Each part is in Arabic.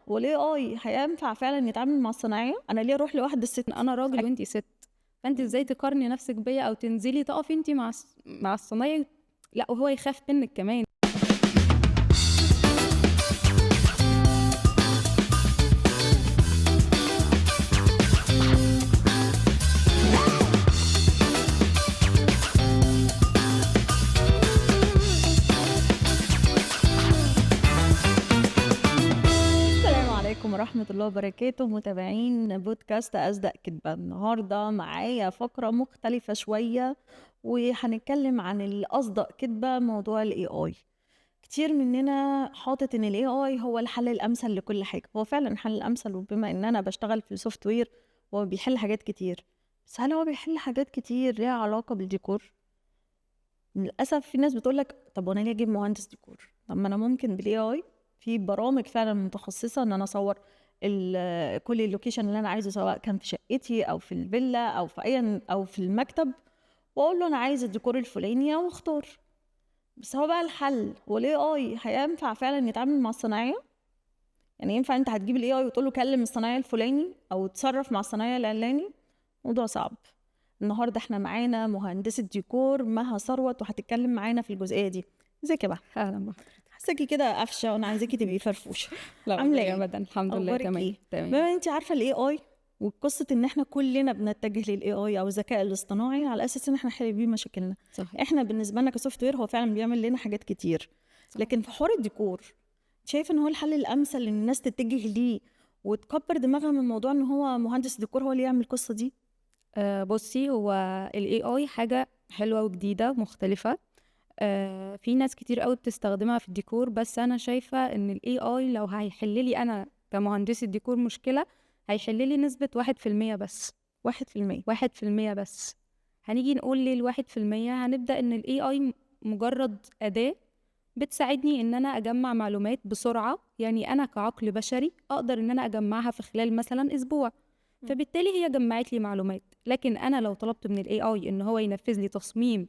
والاي اي هينفع فعلا يتعامل مع الصناعيه؟ انا ليه اروح لواحده ست؟ انا راجل وانتي ست، فانت ازاي تقارني نفسك بيا او تنزلي تقفي انتي مع الصنايعي؟ لا وهو يخاف منك كمان. السلام عليكم ورحمه الله وبركاته، متابعين بودكاست اصدق كدبه. النهارده معايا فقره مختلفه شويه، وهنتكلم عن الاصدق كدبه، موضوع الاي اي. كتير مننا حاطط ان الاي اي هو الحل الامثل لكل حاجه. هو فعلا الحل الامثل، وبما ان انا بشتغل في السوفت وير هو بيحل حاجات كتير. بس هل هو بيحل حاجات كتير ليها علاقه بالديكور؟ للاسف في ناس بتقول لك طب وانا ليه اجيب مهندس ديكور؟ طب ما انا ممكن بالاي اي في برامج فعلا متخصصه ان انا اصور كل اللوكيشن اللي انا عايزه، سواء كان في شقتي او في الفيلا او في اي او في المكتب، واقول له انا عايز الديكور الفلاني واختار. بس هو بقى الحل، هو الاي اي هينفع فعلا يتعامل مع الصناعيه؟ يعني ينفع انت هتجيب الاي اي وتقول له كلم الصنايعي الفلاني او تصرف مع الصنايعي العلاني؟ موضوع صعب. النهارده احنا معانا مهندسه ديكور مها ثروت، وهتتكلم معانا في الجزئيه دي. ازيك يا بقى؟ اهلا بحضرتك. حاساكي كده قفشه وانا عايزاكي تبقي فرفوشه. لا عامله والله ايه؟ ابدا، الحمد لله اخبارك تمام ايه؟ تمام. بما انت عارفه الاي اي وقصه ان احنا كلنا بنتجه للاي اي او الذكاء الاصطناعي على اساس ان احنا نحل بيه مشاكلنا. صحيح. احنا بالنسبه لنا كسوفت وير هو فعلا بيعمل لنا حاجات كتير، لكن في حوار الديكور شايفه ان هو الحل الامثل ان الناس تتجه ليه وتكبر دماغها من موضوع ان هو مهندس ديكور هو اللي يعمل القصه دي؟ بصي، هو ال AI حاجة حلوة وجديدة مختلفة. في ناس كتير قوي بتستخدمها في الديكور، بس أنا شايفة إن ال AI لو هيحل لي أنا كمهندسة ديكور مشكلة، هيحل لي نسبة 1% بس. 1%؟ 1% بس. هنيجي نقول ليه ال1%؟ هنبدأ إن ال AI مجرد أداة بتساعدني إن أنا أجمع معلومات بسرعة، يعني أنا كعقل بشري أقدر إن أنا أجمعها في خلال مثلا أسبوع. فبالتالي هي جمعت لي معلومات، لكن أنا لو طلبت من ال AI إن هو ينفذ لي تصميم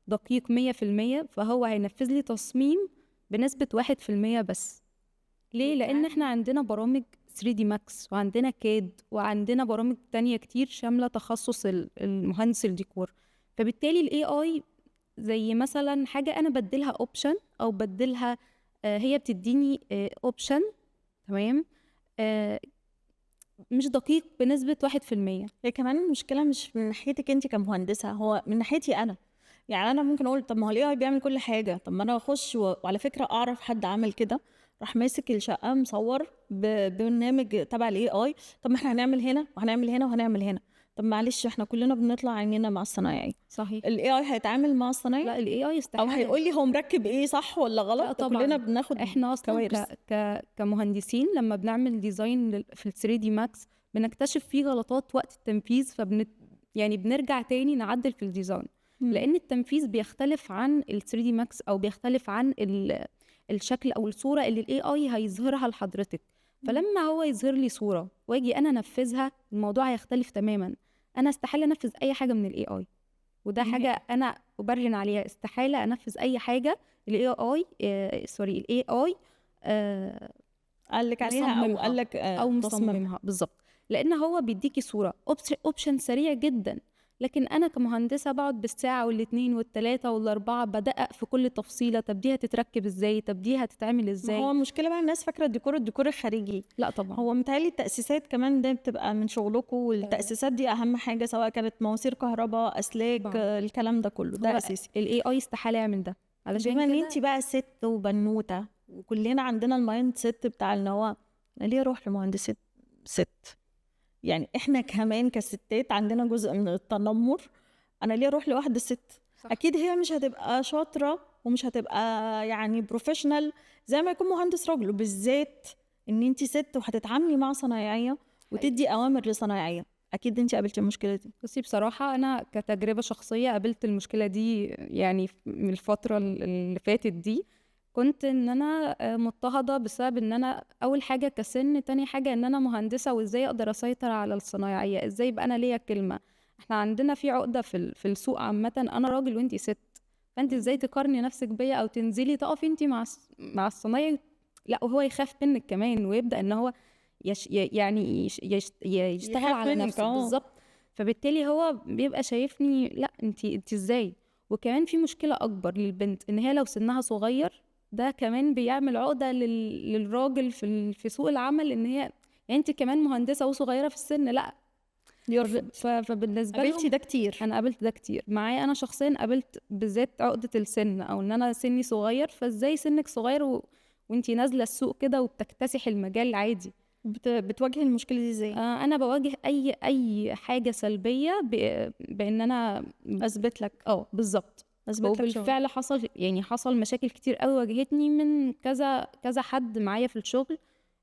دقيق 100%، فهو هينفذ لي تصميم بنسبة 1% بس. ليه؟ لأن احنا عندنا برامج 3D Max وعندنا CAD وعندنا برامج تانية كتير شاملة تخصص المهندس الديكور. فبالتالي ال AI زي مثلا حاجة أنا بديلها اوبشن أو بديلها، هي بتديني اوبشن، تمام، آه، مش دقيق بنسبة 1%. هي كمان المشكله مش من ناحيتك انت كمهندسه، هو من ناحيتي انا. يعني انا ممكن اقول طب ما هو الاي اي بيعمل كل حاجه، طب ما انا اخش وعلى فكره اعرف حد عمل كده، راح ماسك الشقه مصور ببرنامج تبع الاي اي. طب ما احنا هنعمل هنا وهنعمل هنا وهنعمل هنا. طب معلش احنا كلنا بنطلع عينينا مع الصنايعي. صحيح. الاي اي هيتعامل مع الصنايعي لا ال AI او استحالة. هيقول لي هو مركب ايه صح ولا غلط؟ لا ده كلنا طبعا. بناخد احنا اصلا كوارث. كمهندسين لما بنعمل ديزاين في ال 3D Max بنكتشف فيه غلطات وقت التنفيذ، يعني بنرجع تاني نعدل في الديزاين. لان التنفيذ بيختلف عن ال 3D Max او بيختلف عن الشكل او الصورة اللي ال AI هيظهرها لحضرتك. فلما هو يظهر لي صورة واجي انا انفذها، الموضوع هيختلف تماما. انا استحالة انفذ اي حاجة من ال AI، وده حاجة أنا أبرهن عليها. استحالة أنفذ أي حاجة ال AI، سوري، ال AI قال لك عليها او قال مصممها لك أو تصميم؟ مصممها بالظبط، لأن هو بيديكي صورة أوبشن سريع جدا. لكن أنا كمهندسة بقعد بالساعة والاتنين والتلاتة والأربعة بدقق في كل تفصيلة. طب دي هتتركب إزاي؟ طب دي هتتعمل ما إزاي؟ هو المشكله بقى الناس فاكره الديكور الخارجي. لا طبعا. هو متهيألي التأسيسات كمان ده بتبقى من شغلكم، والتأسيسات دي أهم حاجة، سواء كانت مواسير كهرباء، أسلاك، طبعا الكلام ده كله ده هو أساسي. ال AI استحالة يعمل ده. علشان بما إن كده أنتي بقى ست وبنوتة وكلنا عندنا المايند سيت بتاع إن هو أنا ليه أروح لمهندسة ست؟ يعني إحنا كمان كستات عندنا جزء من التنمر. أنا ليه أروح لواحدة ست؟ صح. أكيد هي مش هتبقى شاطرة ومش هتبقى يعني بروفيشنال زي ما يكون مهندس راجل، وبالذات إن أنتي ست وهتتعاملي مع صنايعية وتدي أوامر لصنايعية. أكيد أنتي قابلتي المشكلة دي. بصي، بصراحة أنا كتجربة شخصية قابلت المشكلة دي، يعني من الفترة اللي فاتت دي. كنت إن أنا مضطهدة بسبب إن أنا أول حاجة كسن، تاني حاجة إن أنا مهندسة وإزاي أقدر أسيطر على الصنايعية، إزاي يبقى أنا ليا كلمة. إحنا عندنا في عقدة في السوق عامة، أنا راجل وإنتي ست، فأنت إزاي تقارني نفسك بيا أو تنزلي تقفي إنتي مع الصنايعي؟ لأ وهو يخاف منِّك كمان ويبدأ إن هو يعني يشتغل يخاف على منك. نَفْسه، بالضبط. فبالتالي هو بيبقى شايفني لأ أنتِ إزاي؟ وكمان في مشكلة أكبر للبنت، إن هي لو سِنّها صغير ده كمان بيعمل عقدة للراجل في سوق العمل، إن هي يعني أنتِ كمان مهندسة وصغيرة في السِن، لأ. يرفض. فبالنسبة قابلتي لهم ده كتير؟ أنا قابلت ده كتير، معايا أنا شخصيًا قابلت بالذات عقدة السِن، أو إن أنا سِنّي صغير، فإزاي سِنِّك صغير وأنتِ نازلة السوق كده وبتكتسحي المجال عادي. بتواجهي المشكلة دي ازاي؟ أنا باواجه أي حاجة سلبية بإن أنا اثبت لك. بالضبط. اثبت لك شغل. وبالفعل حصل مشاكل كتير أوي واجهتني من كذا حد معايا في الشغل،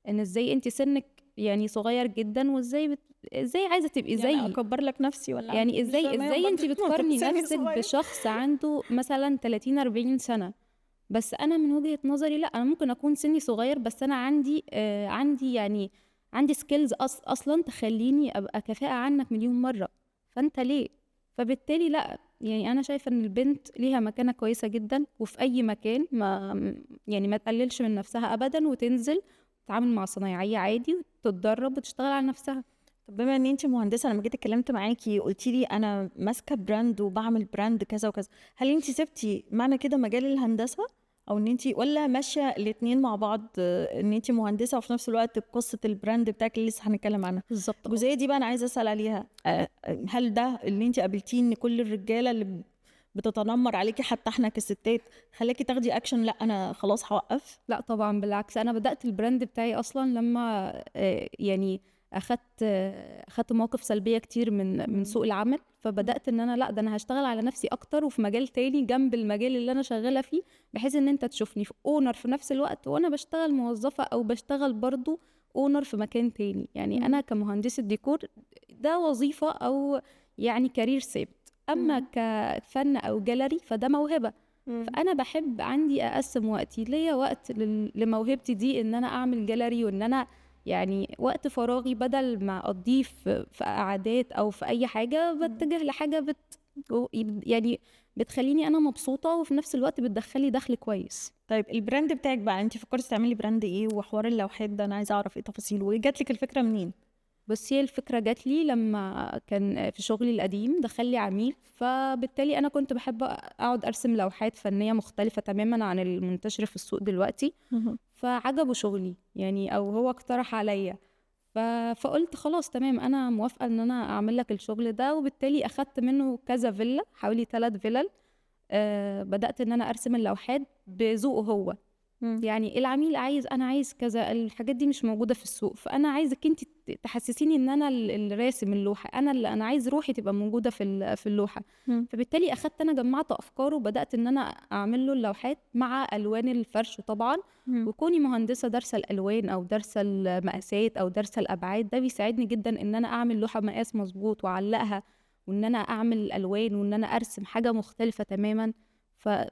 إن إزاي أنتِ سِنِّك يعني صغير جدًا، إزاي عايزة تبقي يعني زيي؟ اكبر لك نفسي ولا اعمل يعني ايه؟ مش فاهماهم إزاي برضه. أنتِ ما انت بتقارني سني نفسِك صغير. بشخص عنده مثلًا 30، 40 سنة؟ بس أنا من وجهة نظري لأ، أنا ممكن أكون سِنّي صغير بس أنا عندي skills أصلًا تخلّيني أبقى كفاءة عنك مليون مرّة، فأنت ليه؟ فبالتالي لأ، يعني أنا شايفة إن البنت ليها مكانة كويسة جدًا، وفي أي مكان ما تقلّلش من نفسها أبدًا، وتنزل تتعامل مع صنايعية عادي وتتدرّب وتشتغل على نفسها. طب بما ان انت مهندسه، لما جيت اتكلمت معاكي قلتي لي انا ماسكه براند وبعمل براند كذا وكذا، هل انت سبتي معنى كده مجال الهندسه، او ان انت ولا ماشيه الاتنين مع بعض، ان انت مهندسه وفي نفس الوقت قصه البراند بتاعك اللي لسه هنتكلم عنها؟ بالضبط الجزئيه دي بقى انا عايزه اسال عليها. هل ده اللي انت قابلتيه، ان كل الرجاله اللي بتتنمر عليكي حتى احنا كستات خلاكي تاخدي اكشن، لا انا خلاص هوقف؟ لأ طبعًا بالعكس، أنا بدأت الbrand بتاعي أصلًا لمّا يعني أخدت مواقف سلبية كتير من مم. سوق العمل، مم. فبدأت إن أنا لأ، ده أنا هاشتغل على نفسي أكتر وفي مجال تاني جنب المجال اللي أنا شغالة فيه، بحيث إن أنت تشوفني owner في نفس الوقت وأنا باشتغل موظفة أو باشتغل برضه owner في مكان تاني، يعني أنا مم. كمهندسة ديكور ده وظيفة أو يعني career ثابت، أمّا مم. كفن أو gallery فده موهبة. مم. فأنا باحب عندي أقسّم وقتي، ليّا وقت لموهبتي دي إن أنا أعمل gallery وإن أنا يعني وقت فراغي بدل ما أقضّيه في قعدات أو في أي حاجة، مم. باتجه لحاجة يعني بتخلّيني أنا مبسوطة وفي نفس الوقت بتدخّل لي دخل كويس. طيب البراند بتاعك بقى، انت فكرتي تعملي براند ايه؟ وحوار اللوحات ده انا عايزه اعرف ايه تفاصيله، وجات لك الفكره منين؟ بُصّي، هي الفكرة جات لي لمّا كان في شغلي القديم دخل لي عميل، فبالتالي أنا كنت باحب أقعد أرسم لوحات فنية مختلفة تمامًا عن المنتشر في السوق دلوقتي. مهم. فعجبه شغلي يعني أو هو اقترح عليا فقلت خلاص تمام أنا موافقة إن أنا أعمل لك الشغل ده وبالتالي أخدت منه كذا فيلا حوالي 3 فيلل. بدأت إن أنا أرسم اللوحات بذوقه هو مم. يعني العميل أنا عايز كذا الحاجات دي مش موجودة في السوق فأنا عايزك انت تحسسيني ان انا الراسم اللوحة انا عايز روحي تبقى موجودة في اللوحة. مم. فبالتالي اخدت انا جمعت افكار وبدأت ان انا اعمل له اللوحات مع الوان الفرش طبعا. مم. وكوني مهندسة دارسة الالوان او دارسة المقاسات او دارسة الابعاد ده بيساعدني جدا ان انا اعمل لوحة مقاس مظبوط واعلقها وان انا اعمل الالوان وان انا ارسم حاجة مختلفة تماما.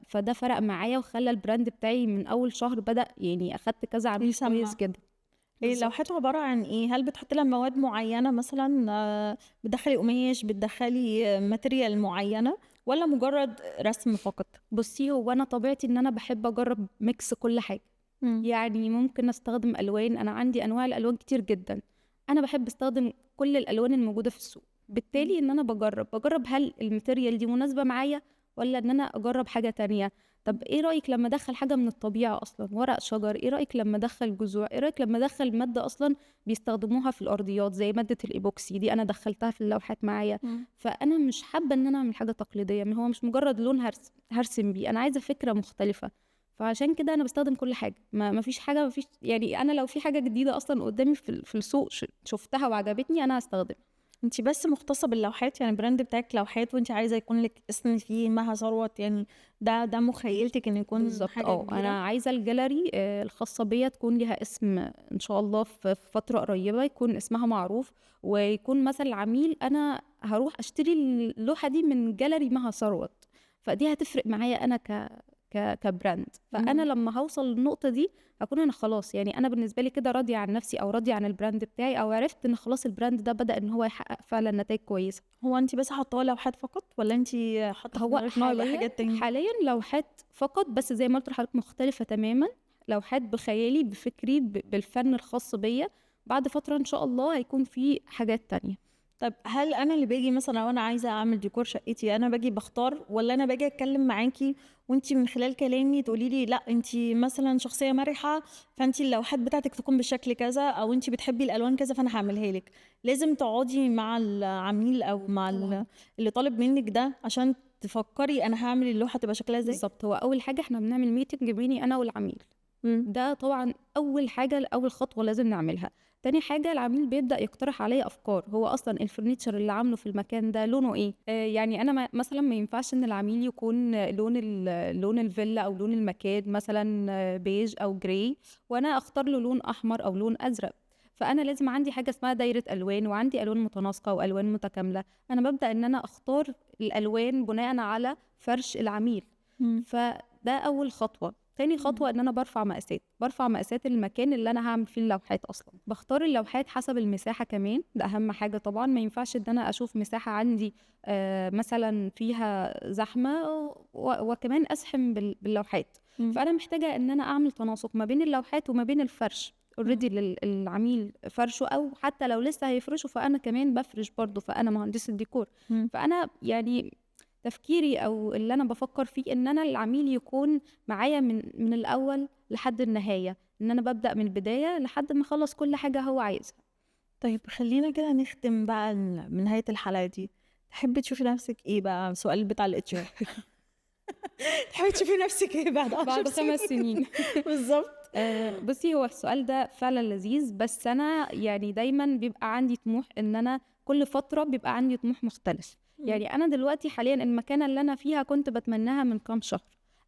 فده فرق معايا وخلى البراند بتاعي من اول شهر بدأ يعني اخدت كذا عميل كويس يسمع. جدا. ايه بالظبط. اللوحات عباره عن ايه؟ هل بتحطي لها مواد معينه مثلا، بتدخلي قماش، بتدخلي ماتيريال معينه، ولا مجرد رسم فقط؟ بصي هو انا طبيعتي ان انا بحب اجرب ميكس كل حاجه. مم. يعني ممكن استخدم الوان انا عندي انواع الالوان كتير جدا. انا بحب استخدم كل الالوان الموجوده في السوق مم. بالتالي ان انا بجرب هل الماتيريال دي مناسبه معايا ولا ان انا اجرب حاجه تانية. طب ايه رايك لما ادخل حاجه من الطبيعه اصلا ورق شجر ايه رايك لما ادخل جذوع ايه رايك لما ادخل ماده اصلا بيستخدموها في الارضيات زي ماده الايبوكسي دي انا دخلتها في اللوحات معايا. مم. فانا مش حابه ان انا اعمل حاجه تقليديه هو مش مجرد لون هرسم بيه انا عايزه فكره مختلفه. فعشان كده انا بستخدم كل حاجه ما فيش حاجه ما فيش يعني انا لو في حاجه جديده اصلا قدامي في السوق شفتها وعجبتني انا هستخدمها. انت بس مختصه باللوحات؟ يعني البراند بتاعك لوحات وانت عايزه يكون لك اسم فيه مها ثروت يعني؟ ده مخيلتك ان يكون بالظبط حاجه كبيره؟ انا عايزه الجاليري الخاصه بيا تكون ليها اسم ان شاء الله في فتره قريبه يكون اسمها معروف ويكون مثلا العميل انا هروح اشتري اللوحه دي من جاليري مها ثروت. فدي هتفرق معايا انا كبراند فانا مم. لما هوصل للنقطه دي هكون انا خلاص يعني انا بالنسبه لي كده راضيه عن نفسي او راضيه عن البراند بتاعي او عرفت ان خلاص البراند ده بدأ ان هو يحقق فعلا نتائج كويسه. هو انت بس حاطاه لوحات فقط، ولا انت حاطه في هو دماغك انه يبقى حاليا حاجات تاني؟ حاليا لوحات فقط بس زي ما قلت لحضرتك مختلفة تماما لوحات بخيالي بفكري بالفن الخاص بيا. بعد فترة ان شاء الله هيكون في حاجات تانية. طب هل انا اللي باجي مثلا لو انا عايزه اعمل ديكور شقتي انا باجي بختار، ولا انا باجي اتكلم معاكي وانتي من خلال كلامي تقولي لي لا انتي مثلا شخصيه مرحه فانتي اللوحات بتاعتك تكون بالشكل كذا، او انتي بتحبي الالوان كذا فانا هعملها لك؟ لازم تقعدي مع العميل او مع طبعا اللي طالب منك ده عشان تفكري انا هعمل اللوحه تبقى شكلها ازاي؟ بالظبط. هو اول حاجة احنا بنعمل ميتنج بيني انا والعميل. مم. ده طبعا اول حاجه، اول خطوه لازم نعملها. تاني حاجه العميل بيبدا يقترح عليا افكار، هو اصلا الفرنيتشر اللي عامله في المكان ده لونه ايه. يعني انا مثلا ما ينفعش ان العميل يكون لون الفيلا او لون المكان مثلا بيج او جراي، وانا اختار له لون احمر او لون ازرق. فانا لازم عندي حاجه اسمها دايره الوان، وعندي الوان متناسقه والوان متكامله. انا ببدا ان انا اختار الالوان بناء على فرش العميل. مم. فده اول خطوه. تاني خطوة ان انا برفع مقاسات المكان اللي انا هعمل فيه اللوحات. اصلا بختار اللوحات حسب المساحة كمان، ده اهم حاجة طبعا. ما ينفعش ان انا اشوف مساحة عندي مثلا فيها زحمة وكمان ازحم باللوحات. مم. فانا محتاجة ان انا اعمل تناسق ما بين اللوحات وما بين الفرش مم. اوريدي للعميل فرشه، او حتى لو لسه هيفرشه فانا كمان بفرش برضه، فانا مهندسة ديكور. مم. فانا يعني تفكيري او اللي انا بفكر فيه ان انا العميل يكون معايا من الاول لحد النهايه، ان انا ببدا من البدايه لحد ما اخلص كل حاجه هو عايزها. طيب خلينا كده نختم بقى من نهايه الحلقه دي. تحبي تشوفي نفسك ايه بقى؟ سؤال بتاع الاتش ار. تحبي تشوفي نفسك ايه بعد 10 بعد 5 سنين. بالظبط. بصي، هو السؤال ده فعلا لذيذ، بس انا يعني دايما بيبقى عندي طموح ان انا كل فتره بيبقى عندي طموح مختلف. يعني انا دلوقتي حاليا المكانه اللي انا فيها كنت بتمناها من كام شهر.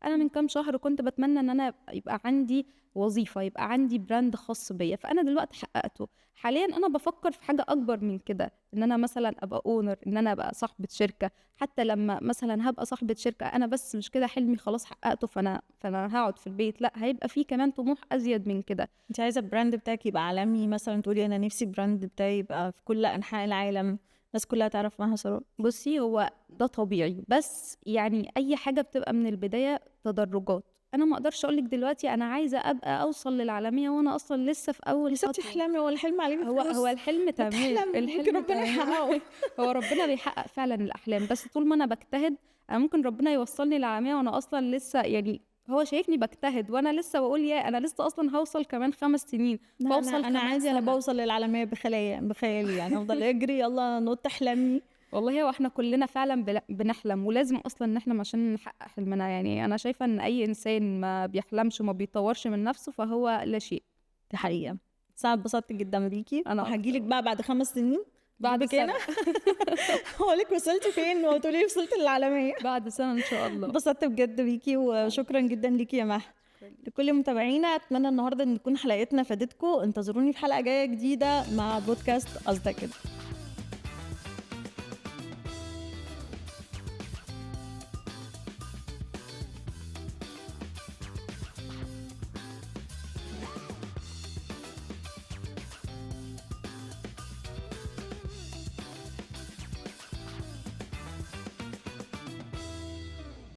انا من كام شهر كنت بتمنى ان انا يبقى عندي وظيفه، يبقى عندي براند خاص بيا، فانا دلوقتي حققته. حاليا انا بفكر في حاجه اكبر من كده، ان انا مثلا ابقى اونر، ان انا ابقى صاحبه شركه. حتى لما مثلا هبقى صاحبه شركه انا بس مش كده حلمي خلاص حققته فانا هقعد في البيت، لا، هيبقى في كمان طموح ازيد من كده. انت عايزه البراند بتاعك يبقى عالمي مثلا، تقولي انا نفسي البراند بتاعي يبقى في كل انحاء العالم، الناس كلها تعرف مها ثروت؟ بصي، هو ده طبيعي، بس يعني اي حاجه بتبقى من البدايه تدرجات. انا ما اقدرش اقولك دلوقتي انا عايزه ابقى اوصل للعالميه وانا اصلا لسه في يا اول ستي خطوه. احلامي، هو الحلم عليه هو بفلوس؟ الحلم ما تمام، تحلم ممكن الحلم ربنا تمام. يحققه. هو ربنا بيحقق فعلا الاحلام، بس طول ما انا بجتهد انا ممكن ربنا يوصلني للعالميه وانا اصلا لسه يعني هو شايفني بجتهد وانا لسه بقول يا انا لسه اصلا هوصل كمان 5 سنين، لا انا فاوصل انا كمان عادي، انا سنه. بوصل للعالميه بخيالي يعني، افضل اجري يلا نط احلامي. والله هو احنا كلنا فعلا بنحلم، ولازم اصلا نحلم عشان نحقق حلمنا. يعني انا شايفه ان اي انسان ما بيحلمش وما بيطورش من نفسه فهو لا شيء. دي حقيقه. ساعة اتبسطت جدا بيكي، انا وهجيلك اكتر. بقى بعد 5 سنين بعد اجيبك هنا. سنه. هقولك وصلتي فين وتقولي وصلت للعالميه. بعد سنه ان شاء الله. اتبسطت بجد بيكي، وشكرا جدا ليكي يا مها. شكرا لك. لكل متابعينا اتمنى النهارده ان تكون حلقتنا فادتكم. انتظروني في حلقه جايه جديده مع بودكاست قصدك كده.